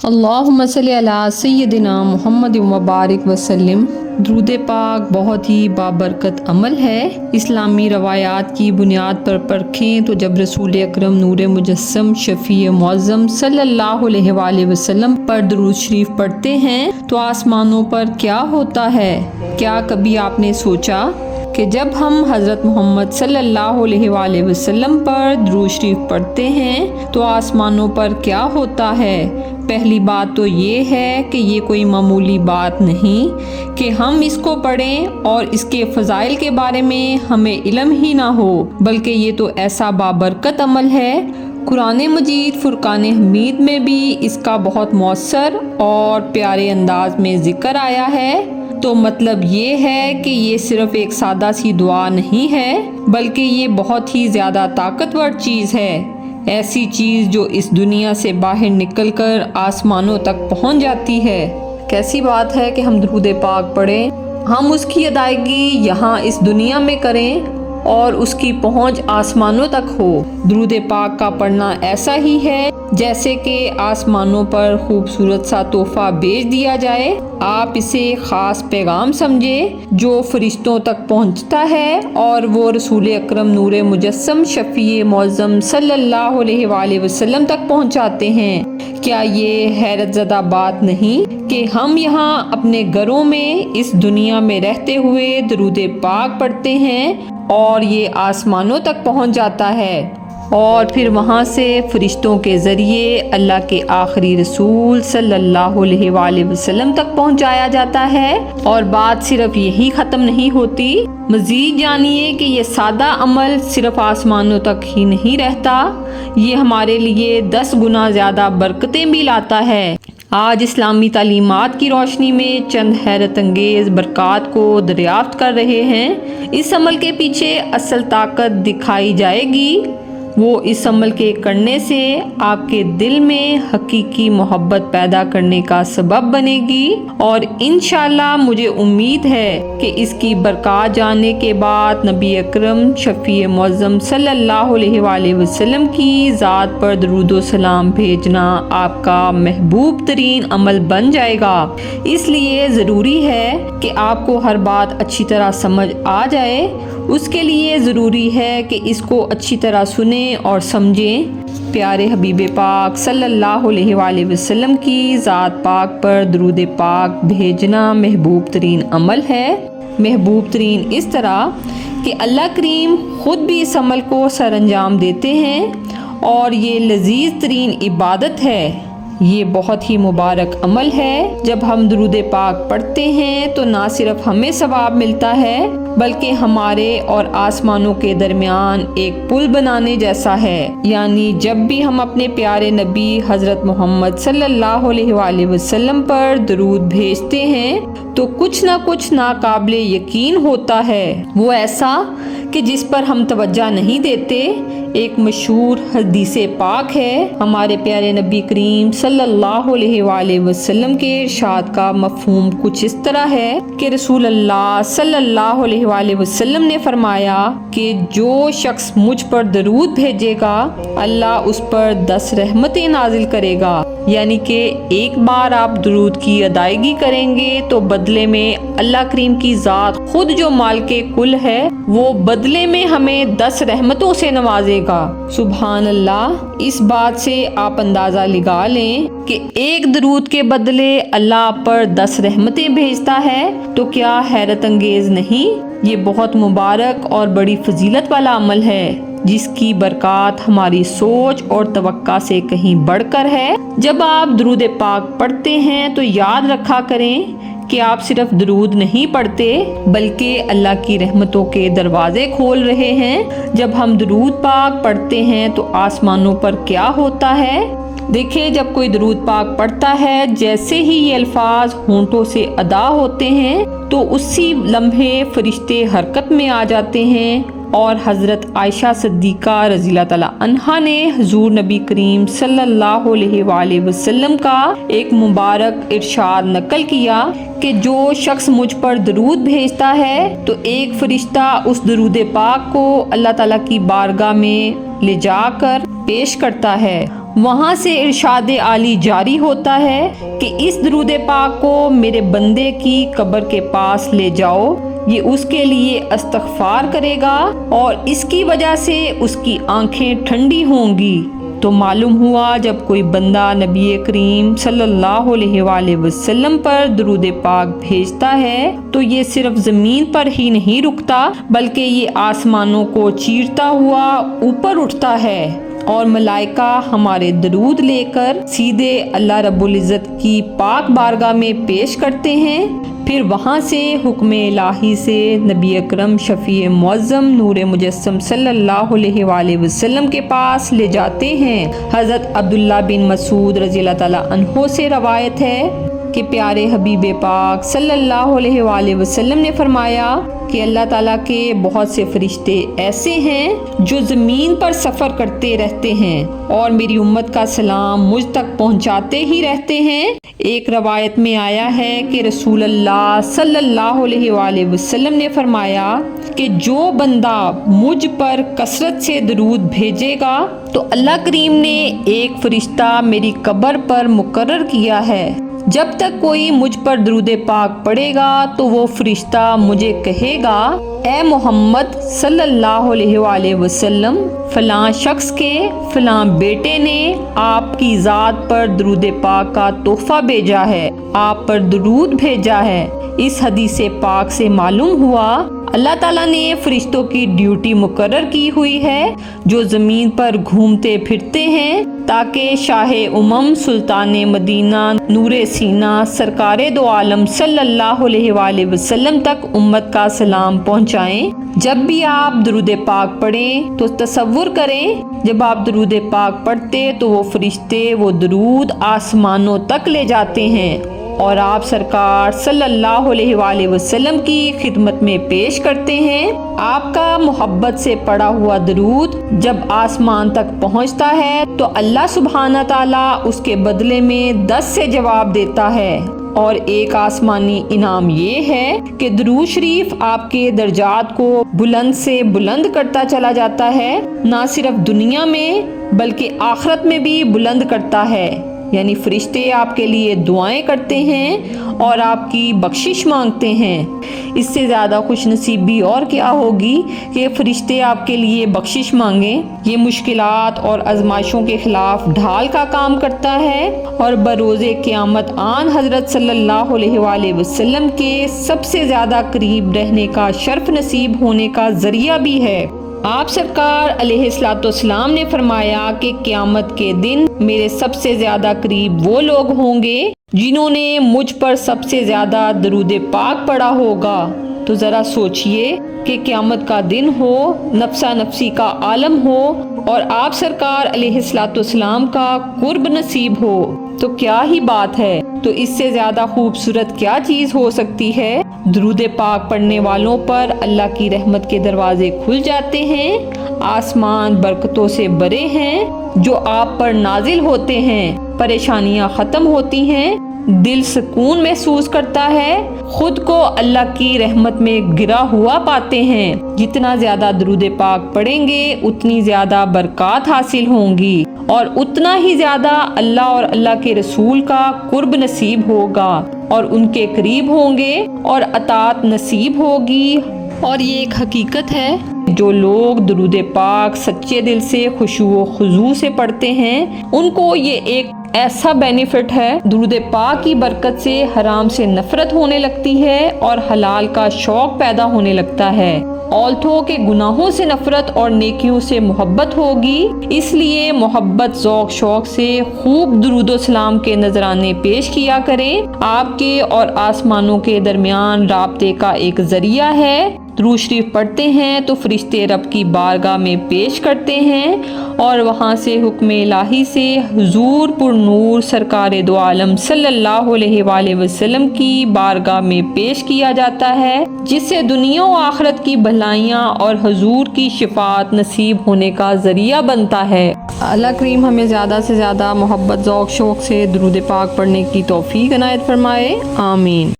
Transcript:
اللہم صلی علی سیدنا محمد وبارک وسلم۔ درود پاک بہت ہی بابرکت عمل ہے۔ اسلامی روایات کی بنیاد پر پرکھیں تو جب رسول اکرم نور مجسم شفیع معظم صلی اللہ علیہ وآلہ وسلم پر درود شریف پڑھتے ہیں تو آسمانوں پر کیا ہوتا ہے؟ کیا کبھی آپ نے سوچا کہ جب ہم حضرت محمد صلی اللہ علیہ وآلہ وسلم پر درود شریف پڑھتے ہیں تو آسمانوں پر کیا ہوتا ہے؟ پہلی بات تو یہ ہے کہ یہ کوئی معمولی بات نہیں کہ ہم اس کو پڑھیں اور اس کے فضائل کے بارے میں ہمیں علم ہی نہ ہو، بلکہ یہ تو ایسا بابرکت عمل ہے۔ قرآن مجید فرقان حمید میں بھی اس کا بہت مؤثر اور پیارے انداز میں ذکر آیا ہے۔ تو مطلب یہ ہے کہ یہ صرف ایک سادہ سی دعا نہیں ہے، بلکہ یہ بہت ہی زیادہ طاقتور چیز ہے، ایسی چیز جو اس دنیا سے باہر نکل کر آسمانوں تک پہنچ جاتی ہے۔ کیسی بات ہے کہ ہم درود پاک پڑھیں، ہم اس کی ادائیگی یہاں اس دنیا میں کریں اور اس کی پہنچ آسمانوں تک ہو۔ درود پاک کا پڑھنا ایسا ہی ہے جیسے کہ آسمانوں پر خوبصورت سا تحفہ بھیج دیا جائے۔ آپ اسے خاص پیغام سمجھے جو فرشتوں تک پہنچتا ہے اور وہ رسول اکرم نور مجسم شفیع معظم صلی اللہ علیہ وآلہ وسلم تک پہنچاتے ہیں۔ کیا یہ حیرت زدہ بات نہیں کہ ہم یہاں اپنے گھروں میں اس دنیا میں رہتے ہوئے درود پاک پڑھتے ہیں اور یہ آسمانوں تک پہنچ جاتا ہے اور پھر وہاں سے فرشتوں کے ذریعے اللہ کے آخری رسول صلی اللہ علیہ وآلہ وسلم تک پہنچایا جاتا ہے۔ اور بات صرف یہی ختم نہیں ہوتی، مزید جانیے کہ یہ سادہ عمل صرف آسمانوں تک ہی نہیں رہتا، یہ ہمارے لیے 10 گنا زیادہ برکتیں بھی لاتا ہے۔ آج اسلامی تعلیمات کی روشنی میں چند حیرت انگیز برکات کو دریافت کر رہے ہیں۔ اس عمل کے پیچھے اصل طاقت دکھائی جائے گی، وہ اس عمل کے کرنے سے آپ کے دل میں حقیقی محبت پیدا کرنے کا سبب بنے گی، اور انشاءاللہ مجھے امید ہے کہ اس کی برکات جاننے کے بعد نبی اکرم شفیع معظم صلی اللہ علیہ وآلہ وسلم کی ذات پر درود و سلام بھیجنا آپ کا محبوب ترین عمل بن جائے گا۔ اس لیے ضروری ہے کہ آپ کو ہر بات اچھی طرح سمجھ آ جائے، اس کے لیے ضروری ہے کہ اس کو اچھی طرح سنیں اور سمجھیں۔ پیارے حبیب پاک صلی اللہ علیہ وآلہ وسلم کی ذات پاک پر درود پاک بھیجنا محبوب ترین عمل ہے۔ محبوب ترین اس طرح کہ اللہ کریم خود بھی اس عمل کو سر انجام دیتے ہیں اور یہ لذیذ ترین عبادت ہے۔ یہ بہت ہی مبارک عمل ہے۔ جب ہم درود پاک پڑھتے ہیں تو نہ صرف ہمیں ثواب ملتا ہے بلکہ ہمارے اور آسمانوں کے درمیان ایک پل بنانے جیسا ہے، یعنی جب بھی ہم اپنے پیارے نبی حضرت محمد صلی اللہ علیہ وآلہ وسلم پر درود بھیجتے ہیں تو کچھ نہ کچھ ناقابل یقین ہوتا ہے، وہ ایسا کہ جس پر ہم توجہ نہیں دیتے۔ ایک مشہور حدیث پاک ہے، ہمارے پیارے نبی کریم صلی اللہ علیہ وآلہ وسلم کے ارشاد کا مفہوم کچھ اس طرح ہے کہ رسول اللہ صلی اللہ علیہ وآلہ وسلم نے فرمایا کہ جو شخص مجھ پر درود بھیجے گا اللہ اس پر 10 رحمتیں نازل کرے گا، یعنی کہ ایک بار آپ درود کی ادائیگی کریں گے تو بدلے میں اللہ کریم کی ذات خود جو مالک کل ہے وہ بدلے میں ہمیں 10 رحمتوں سے نوازے گا۔ سبحان اللہ! اس بات سے آپ اندازہ لگا لیں کہ ایک درود کے بدلے اللہ آپ پر 10 رحمتیں بھیجتا ہے، تو کیا حیرت انگیز نہیں؟ یہ بہت مبارک اور بڑی فضیلت والا عمل ہے جس کی برکات ہماری سوچ اور توقع سے کہیں بڑھ کر ہے۔ جب آپ درود پاک پڑھتے ہیں تو یاد رکھا کریں کہ آپ صرف درود نہیں پڑھتے بلکہ اللہ کی رحمتوں کے دروازے کھول رہے ہیں۔ جب ہم درود پاک پڑھتے ہیں تو آسمانوں پر کیا ہوتا ہے؟ دیکھیں، جب کوئی درود پاک پڑھتا ہے، جیسے ہی یہ الفاظ ہونٹوں سے ادا ہوتے ہیں تو اسی لمحے فرشتے حرکت میں آ جاتے ہیں، اور حضرت عائشہ صدیقہ رضی اللہ تعالیٰ عنہا نے حضور نبی کریم صلی اللہ علیہ وآلہ وسلم کا ایک مبارک ارشاد نقل کیا کہ جو شخص مجھ پر درود بھیجتا ہے تو ایک فرشتہ اس درود پاک کو اللہ تعالیٰ کی بارگاہ میں لے جا کر پیش کرتا ہے وہاں سے ارشاد عالی جاری ہوتا ہے کہ اس درود پاک کو میرے بندے کی قبر کے پاس لے جاؤ، یہ اس کے لیے استغفار کرے گا اور اس کی وجہ سے اس کی آنکھیں ٹھنڈی ہوں گی۔ تو معلوم ہوا جب کوئی بندہ نبی کریم صلی اللہ علیہ وآلہ وسلم پر درود پاک بھیجتا ہے تو یہ صرف زمین پر ہی نہیں رکتا، بلکہ یہ آسمانوں کو چیرتا ہوا اوپر اٹھتا ہے اور ملائکہ ہمارے درود لے کر سیدھے اللہ رب العزت کی پاک بارگاہ میں پیش کرتے ہیں۔ پھر وہاں سے حکم الہی سے نبی اکرم شفیع معظم نور مجسم صلی اللہ علیہ وآلہ وسلم کے پاس لے جاتے ہیں۔ حضرت عبداللہ بن مسعود رضی اللہ تعالیٰ عنہ سے روایت ہے کہ پیارے حبیب پاک صلی اللہ علیہ وآلہ وسلم نے فرمایا کہ اللہ تعالیٰ کے بہت سے فرشتے ایسے ہیں جو زمین پر سفر کرتے رہتے ہیں اور میری امت کا سلام مجھ تک پہنچاتے ہی رہتے ہیں۔ ایک روایت میں آیا ہے کہ رسول اللہ صلی اللہ علیہ وآلہ وسلم نے فرمایا کہ جو بندہ مجھ پر کثرت سے درود بھیجے گا تو اللہ کریم نے ایک فرشتہ میری قبر پر مقرر کیا ہے، جب تک کوئی مجھ پر درود پاک پڑھے گا تو وہ فرشتہ مجھے کہے گا اے محمد صلی اللہ علیہ وآلہ وسلم، فلاں شخص کے فلاں بیٹے نے آپ کی ذات پر درود پاک کا تحفہ بھیجا ہے، آپ پر درود بھیجا ہے۔ اس حدیث پاک سے معلوم ہوا اللہ تعالیٰ نے فرشتوں کی ڈیوٹی مقرر کی ہوئی ہے جو زمین پر گھومتے پھرتے ہیں تاکہ شاہ امم سلطان مدینہ نور سینہ سرکار دو عالم صلی اللہ علیہ وآلہ وسلم تک امت کا سلام پہنچائیں۔ جب بھی آپ درود پاک پڑھیں تو تصور کریں جب آپ درود پاک پڑھتے تو وہ فرشتے وہ درود آسمانوں تک لے جاتے ہیں اور آپ سرکار صلی اللہ علیہ وآلہ وسلم کی خدمت میں پیش کرتے ہیں۔ آپ کا محبت سے پڑھا ہوا درود جب آسمان تک پہنچتا ہے تو اللہ سبحانہ تعالیٰ اس کے بدلے میں 10 سے جواب دیتا ہے، اور ایک آسمانی انعام یہ ہے کہ درود شریف آپ کے درجات کو بلند سے بلند کرتا چلا جاتا ہے، نہ صرف دنیا میں بلکہ آخرت میں بھی بلند کرتا ہے، یعنی فرشتے آپ کے لیے دعائیں کرتے ہیں اور آپ کی بخشش مانگتے ہیں۔ اس سے زیادہ خوش نصیبی اور کیا ہوگی کہ فرشتے آپ کے لیے بخشش مانگیں۔ یہ مشکلات اور آزمائشوں کے خلاف ڈھال کا کام کرتا ہے اور بروز قیامت آن حضرت صلی اللہ علیہ وآلہ وسلم کے سب سے زیادہ قریب رہنے کا شرف نصیب ہونے کا ذریعہ بھی ہے۔ آپ سرکار علیہ الصلوۃ والسلام نے فرمایا کہ قیامت کے دن میرے سب سے زیادہ قریب وہ لوگ ہوں گے جنہوں نے مجھ پر سب سے زیادہ درود پاک پڑھا ہوگا۔ تو ذرا سوچئے کہ قیامت کا دن ہو، نفسا نفسی کا عالم ہو اور آپ سرکار علیہ الصلوۃ والسلام کا قرب نصیب ہو تو کیا ہی بات ہے۔ تو اس سے زیادہ خوبصورت کیا چیز ہو سکتی ہے۔ درود پاک پڑھنے والوں پر اللہ کی رحمت کے دروازے کھل جاتے ہیں، آسمان برکتوں سے بھرے ہیں جو آپ پر نازل ہوتے ہیں، پریشانیاں ختم ہوتی ہیں، دل سکون محسوس کرتا ہے، خود کو اللہ کی رحمت میں گرا ہوا پاتے ہیں۔ جتنا زیادہ درود پاک پڑھیں گے اتنی زیادہ برکات حاصل ہوں گی اور اتنا ہی زیادہ اللہ اور اللہ کے رسول کا قرب نصیب ہوگا اور ان کے قریب ہوں گے اور اطاعت نصیب ہوگی۔ اور یہ ایک حقیقت ہے، جو لوگ درود پاک سچے دل سے خشوع و خضوع سے پڑھتے ہیں ان کو یہ ایک ایسا بینیفٹ ہے، درود پاک کی برکت سے حرام سے نفرت ہونے لگتی ہے اور حلال کا شوق پیدا ہونے لگتا ہے۔ اولتوں کے گناہوں سے نفرت اور نیکیوں سے محبت ہوگی، اس لیے محبت ذوق شوق سے خوب درود و سلام کے نذرانے پیش کیا کریں۔ آپ کے اور آسمانوں کے درمیان رابطے کا ایک ذریعہ ہے۔ درود شریف پڑھتے ہیں تو فرشتے رب کی بارگاہ میں پیش کرتے ہیں اور وہاں سے حکم الہی سے حضور پر نور سرکار دو عالم صلی اللہ علیہ وآلہ وسلم کی بارگاہ میں پیش کیا جاتا ہے، جس سے دنیا و آخرت کی بھلائیاں اور حضور کی شفاعت نصیب ہونے کا ذریعہ بنتا ہے۔ اللہ کریم ہمیں زیادہ سے زیادہ محبت ذوق شوق سے درود پاک پڑھنے کی توفیق عنایت فرمائے، آمین۔